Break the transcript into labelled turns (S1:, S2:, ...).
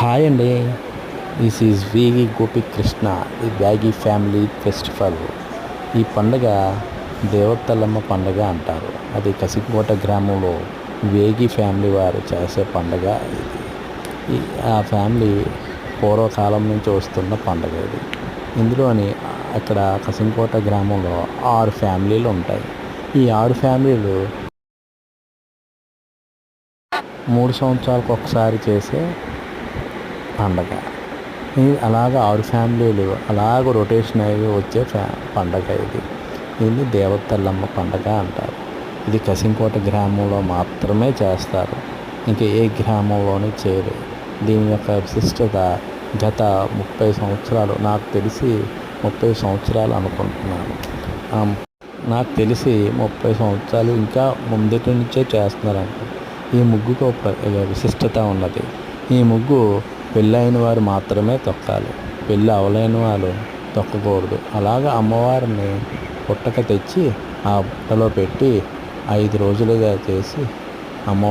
S1: Hi అండి. This is వీగి Gopikrishna the వ్యాగి ఫ్యామిలీ ఫెస్టివల్. ఈ పండుగ దేవతల్లమ్మ పండుగ అంటారు. అది కసికోట గ్రామంలో వేగి ఫ్యామిలీ వారు చేసే పండుగ ఇది. ఆ ఫ్యామిలీ పూర్వకాలం నుంచి వస్తున్న పండుగ ఇది. ఇందులోని అక్కడ కసింకోట గ్రామంలో 6 ఫ్యామిలీలు ఉంటాయి. ఈ 6 ఫ్యామిలీలు 3 సంవత్సరాలకు ఒకసారి చేసే పండగ. అలాగ 6 ఫ్యామిలీలు అలాగ రొటేషన్ అయ్యి వచ్చే పండగ ఇది. దీన్ని దేవతల్లమ్మ పండగ అంటారు. ఇది కసింకోట గ్రామంలో మాత్రమే చేస్తారు, ఇంకా ఏ గ్రామంలోనే చేయరు. దీని యొక్క విశిష్టత గత 30 సంవత్సరాలు, నాకు తెలిసి 30 సంవత్సరాలు అనుకుంటున్నాను. నాకు తెలిసి 30 సంవత్సరాలు ఇంకా ముందటి నుంచే చేస్తున్నారంట. ఈ ముగ్గుకు ఒక విశిష్టత ఉన్నది. ఈ ముగ్గు పెళ్ళైన వారు మాత్రమే తొక్కాలి, పెళ్ళి అవలేని వాళ్ళు తొక్కకూడదు. అలాగా అమ్మవారిని పుట్టక తెచ్చి ఆ బుట్టలో పెట్టి 5 రోజులుగా చేసి అమ్మవారి